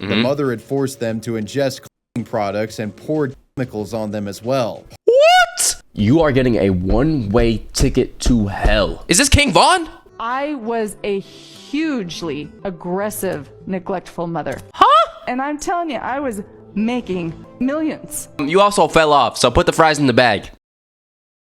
The mother had forced them to ingest cleaning products and poured chemicals on them as well. What? You are getting a one-way ticket to hell. Is this King Von? I was a hugely aggressive, neglectful mother. Huh? And I'm telling you, I was making millions. You also fell off, so put the fries in the bag.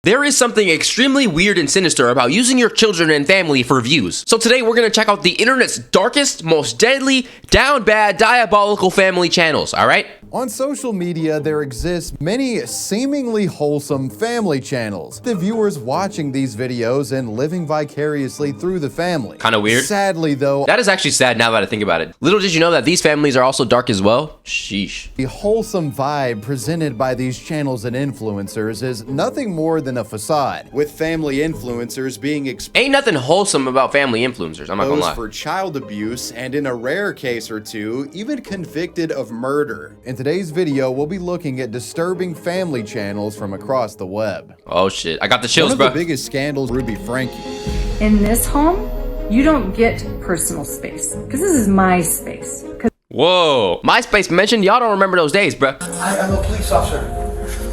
There is something extremely weird and sinister about using your children and family for views. So today we're gonna check out the internet's darkest, most deadly, down bad, diabolical family channels, alright? On social media, there exist many seemingly wholesome family channels. The viewers watching these videos and living vicariously through the family. Kinda weird. Sadly though, That is actually sad now that I think about it. Little did you know that these families are also dark as well? Sheesh. the wholesome vibe presented by these channels and influencers is nothing more than a facade, with family influencers being Ain't nothing wholesome about family influencers, I'm not gonna lie. for child abuse and in a rare case or two, even convicted of murder. In today's video, we'll be looking at disturbing family channels from across the web. Oh shit, I got the chills, One of bro. the biggest scandals, Ruby Frankie. In this home, you don't get personal space because this is my space. Whoa. MySpace mentioned, y'all don't remember those days, bro. Hi, I'm a police officer.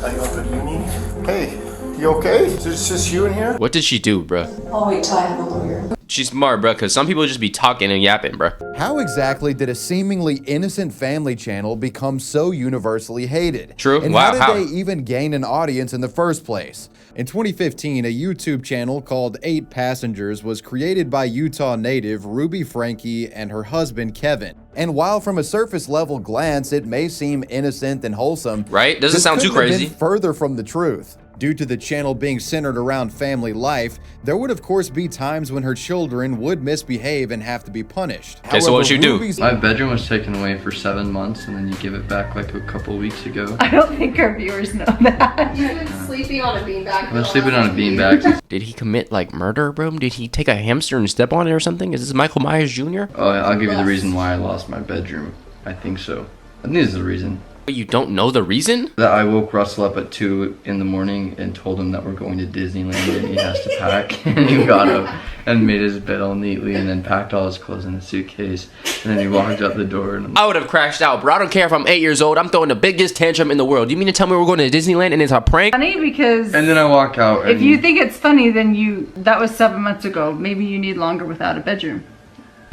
Are you open evening? Hey, you okay? Is it just you in here? What did she do, bro? I'll wait till I have a lawyer. She's smart, bro, because some people just be talking and yapping, bro. How exactly did a seemingly innocent family channel become so universally hated? True. And Wow, how how? did they even gain an audience in the first place? In 2015, a YouTube channel called 8 Passengers was created by Utah native Ruby Frankie and her husband Kevin. And while from a surface level glance it may seem innocent and wholesome, Right? Doesn't this sound too couldn't have crazy. been further from the truth. Due to the channel being centered around family life, there would of course be times when her children would misbehave and have to be punished. Okay, so what would you do? Ruby's My bedroom was taken away for 7 months and then you give it back like a couple weeks ago. I don't think our viewers know that. You've been sleeping on a beanbag. I've been sleeping on a beanbag. Did he commit like murder, bro? Did he take a hamster and step on it or something? Is this Michael Myers Jr.? Oh, I'll give you the reason why I lost my bedroom. I think so. I think this is the reason. But you don't know the reason? That I woke Russell up at 2 in the morning and told him that we're going to Disneyland and he has to pack. And he got up and made his bed all neatly and then packed all his clothes in a suitcase. And then he walked out the door and I would have crashed out, bro. I don't care if I'm 8 years old. I'm throwing the biggest tantrum in the world. You mean to tell me we're going to Disneyland and it's a prank? Funny because then I walk out and if you think it's funny, then that was 7 months ago. Maybe you need longer without a bedroom.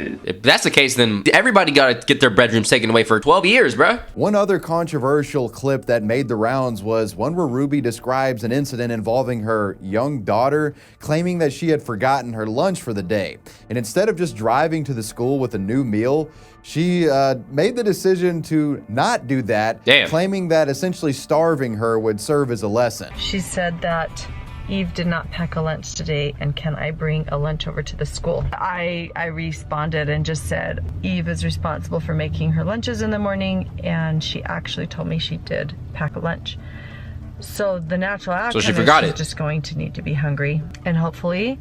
If that's the case, then everybody gotta get their bedrooms taken away for 12 years, bro. One other controversial clip that made the rounds was one where Ruby describes an incident involving her young daughter, claiming that she had forgotten her lunch for the day. And instead of just driving to the school with a new meal, she made the decision to not do that, claiming that essentially starving her would serve as a lesson. She said that Eve did not pack a lunch today, and can I bring a lunch over to the school? I responded and just said Eve is responsible for making her lunches in the morning, and she actually told me she did pack a lunch. So the natural outcome she forgot is it. she's just going to need to be hungry, and hopefully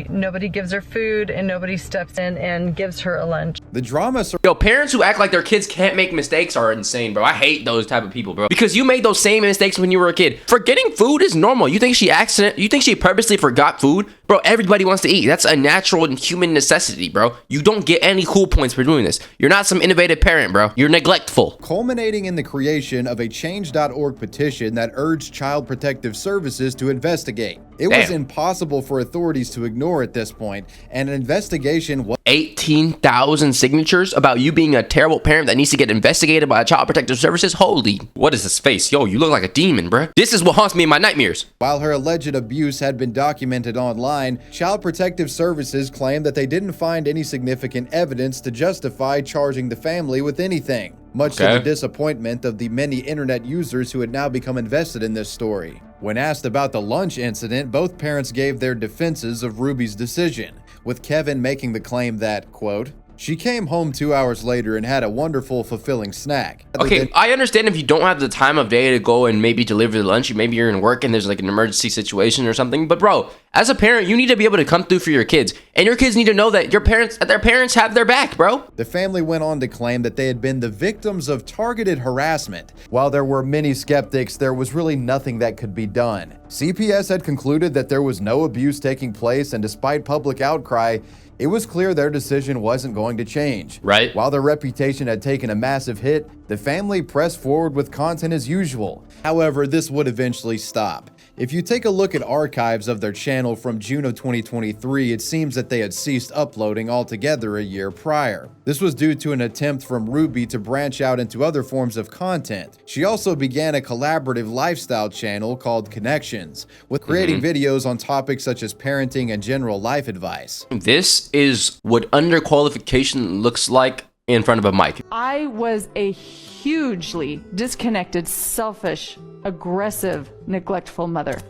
nobody gives her food and nobody steps in and gives her a lunch. The drama. Yo, parents who act like their kids can't make mistakes are insane, bro. I hate those type of people, bro. Because you made those same mistakes when you were a kid. Forgetting food is normal. You think she purposely forgot food? Bro, everybody wants to eat. That's a natural and human necessity, bro. You don't get any cool points for doing this. You're not some innovative parent, bro. You're neglectful. Culminating in the creation of a change.org petition that urged Child Protective Services to investigate. It was impossible for authorities to ignore at this point, and an investigation was 18,000 signatures about you being a terrible parent that needs to get investigated by Child Protective Services? Holy, what is this face? Yo, you look like a demon, bro. This is what haunts me in my nightmares. While her alleged abuse had been documented online, Child Protective Services claimed that they didn't find any significant evidence to justify charging the family with anything, much to the disappointment of the many internet users who had now become invested in this story. When asked about the lunch incident, both parents gave their defenses of Ruby's decision, with Kevin making the claim that, quote, she came home 2 hours later and had a wonderful, fulfilling snack. Okay, I understand if you don't have the time of day to go and maybe deliver the lunch, maybe you're in work and there's like an emergency situation or something, but bro, As a parent, you need to be able to come through for your kids, and your kids need to know that their parents have their back, bro. The family went on to claim that they had been the victims of targeted harassment. While there were many skeptics, there was really nothing that could be done. CPS had concluded that there was no abuse taking place, and despite public outcry, it was clear their decision wasn't going to change. Right. While their reputation had taken a massive hit, the family pressed forward with content as usual. However, this would eventually stop. If you take a look at archives of their channel from June of 2023, it seems that they had ceased uploading altogether a year prior. This was due to an attempt from Ruby to branch out into other forms of content. She also began a collaborative lifestyle channel called Connections, with creating videos on topics such as parenting and general life advice. This is what underqualification looks like in front of a mic. I was a hugely disconnected, selfish, aggressive, neglectful mother.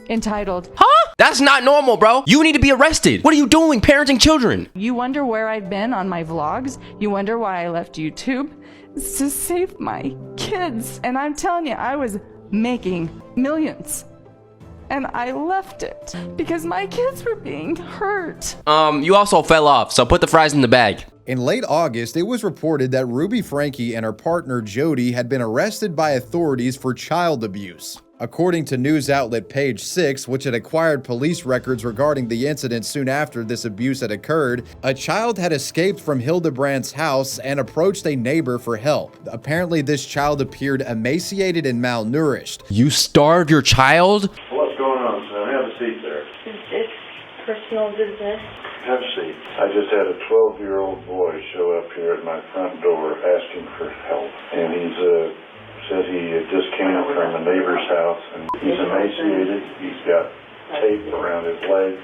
Entitled. Huh? That's not normal, bro. You need to be arrested. What are you doing parenting children? You wonder where I've been on my vlogs? You wonder why I left YouTube? It's to save my kids. And I'm telling you, I was making millions. And I left it because my kids were being hurt. You also fell off, so put the fries in the bag. In late August, it was reported that Ruby Franke and her partner Jody had been arrested by authorities for child abuse. According to news outlet Page 6, which had acquired police records regarding the incident soon after this abuse had occurred, a child had escaped from Hildebrandt's house and approached a neighbor for help. Apparently, this child appeared emaciated and malnourished. You starved your child? What's going on, son? Have a seat there. Is this personal business? Have a seat. I just had a 12-year-old boy show up here at my front door asking for help. And he's said he just came from a neighbor's house, and he's emaciated, he's got tape around his legs,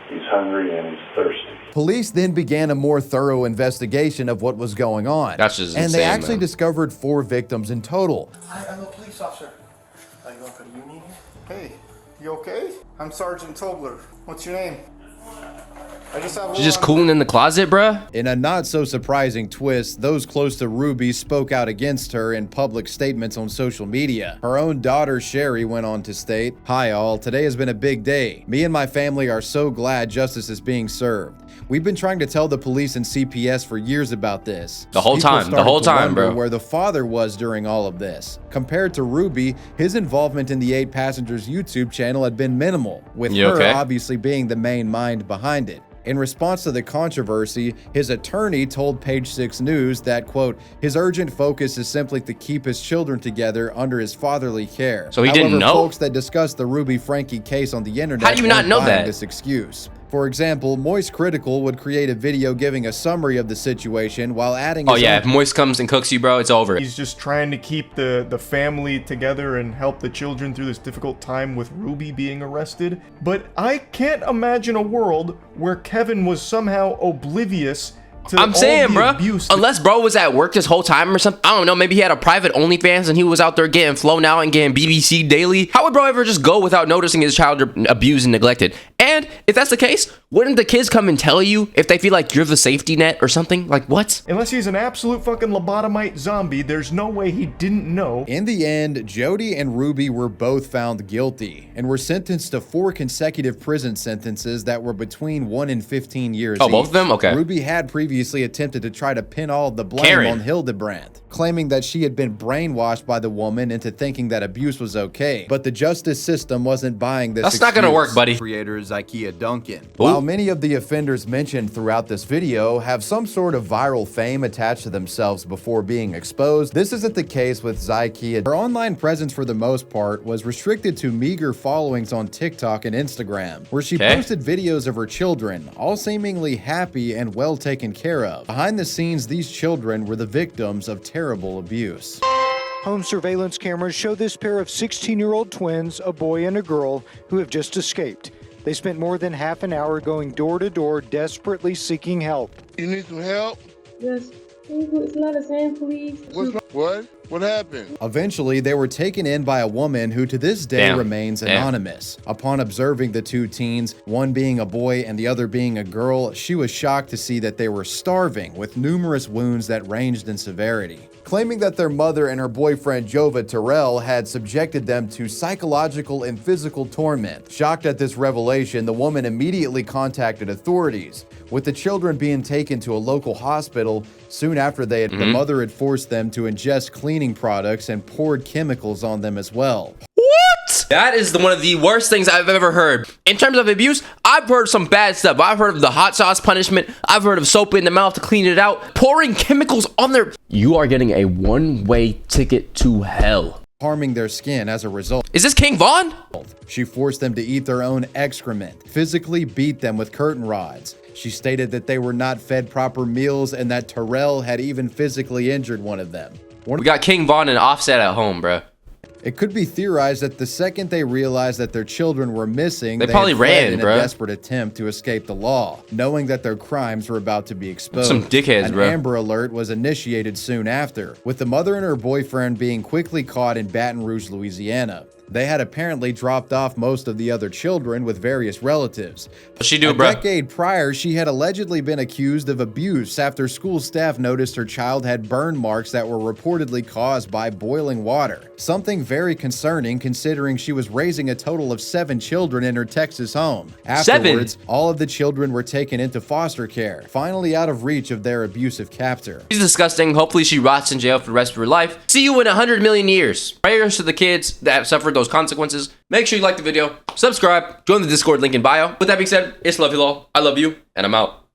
he's hungry, and he's thirsty. Police then began a more thorough investigation of what was going on. That's just and insane, they actually man. discovered 4 victims in total. I'm a police officer. Are you going for the union? Hey, you okay? I'm Sergeant Tobler. What's your name? I just have She's just cooling in the closet, bruh? In a not so surprising twist, those close to Ruby spoke out against her in public statements on social media. Her own daughter Sherry went on to state, "Hi all, today has been a big day. Me and my family are so glad justice is being served. We've been trying to tell the police and CPS for years about this. The whole People time, started the whole to time, wonder bro. where the father was during all of this. Compared to Ruby, his involvement in the 8 Passengers YouTube channel had been minimal, with You her okay? obviously being the main mind behind it. In response to the controversy, his attorney told Page 6 News that, quote, his urgent focus is simply to keep his children together under his fatherly care. So he didn't know? Folks that discussed the Ruby Franke case on the internet How do you not weren't know buying that? this excuse. For example, Moist Critical would create a video giving a summary of the situation while adding Oh his yeah, own if Moist comes and cooks you, bro, it's over. He's just trying to keep the family together and help the children through this difficult time with Ruby being arrested. But I can't imagine a world where Kevin was somehow oblivious to I'm saying, all the bro, abuse. unless bro was at work this whole time or something. I don't know, maybe he had a private OnlyFans and he was out there getting flown out and getting BBC Daily. How would bro ever just go without noticing his child abused and neglected? And if that's the case, wouldn't the kids come and tell you if they feel like you're the safety net or something? Like what? Unless he's an absolute fucking lobotomite zombie, there's no way he didn't know. In the end, Jody and Ruby were both found guilty and were sentenced to 4 consecutive prison sentences that were between 1 and 15 years. Oh, both of them? Okay. Ruby had previously attempted to try to pin all the blame Karen. on Hildebrandt, claiming that she had been brainwashed by the woman into thinking that abuse was okay. But the justice system wasn't buying this That's not gonna work, buddy. Creator Zaikiya Duncan. While many of the offenders mentioned throughout this video have some sort of viral fame attached to themselves before being exposed, this isn't the case with Zaikiya. Her online presence for the most part was restricted to meager followings on TikTok and Instagram, where she posted videos of her children, all seemingly happy and well taken care of. Behind the scenes, these children were the victims of terrible abuse. Home surveillance cameras show this pair of 16-year-old twins, a boy and a girl, who have just escaped. They spent more than half an hour going door to door, desperately seeking help. You need some help? Yes. It's not the same, please. What? What happened? Eventually, they were taken in by a woman who to this day remains anonymous. Upon observing the two teens, one being a boy and the other being a girl, she was shocked to see that they were starving with numerous wounds that ranged in severity. Claiming that their mother and her boyfriend Jova Terrell had subjected them to psychological and physical torment. Shocked at this revelation, the woman immediately contacted authorities, with the children being taken to a local hospital. Soon after the mother had forced them to ingest cleaning products and poured chemicals on them as well. What? That is one of the worst things I've ever heard. In terms of abuse, I've heard some bad stuff. I've heard of the hot sauce punishment. I've heard of soap in the mouth to clean it out. Pouring chemicals on their... You are getting a one-way ticket to hell. Harming their skin as a result. Is this King Von? She forced them to eat their own excrement, physically beat them with curtain rods. She stated that they were not fed proper meals and that Terrell had even physically injured one of them. We got King Von and Offset at home, bro. It could be theorized that the second they realized that their children were missing, they probably ran in a desperate attempt to escape the law, knowing that their crimes were about to be exposed. Some dickheads, bro. An Amber Alert was initiated soon after, with the mother and her boyfriend being quickly caught in Baton Rouge, Louisiana. They had apparently dropped off most of the other children with various relatives. What'd she do, bro? A decade prior, she had allegedly been accused of abuse after school staff noticed her child had burn marks that were reportedly caused by boiling water. Something very concerning considering she was raising a total of 7 children in her Texas home. Afterwards, all of the children were taken into foster care, finally out of reach of their abusive captor. She's disgusting. Hopefully she rots in jail for the rest of her life. See you in 100 million years. Prayers to the kids that have suffered those consequences. Make sure you like the video, subscribe, join the Discord link in bio. With that being said, it's love you all. I love you, and I'm out.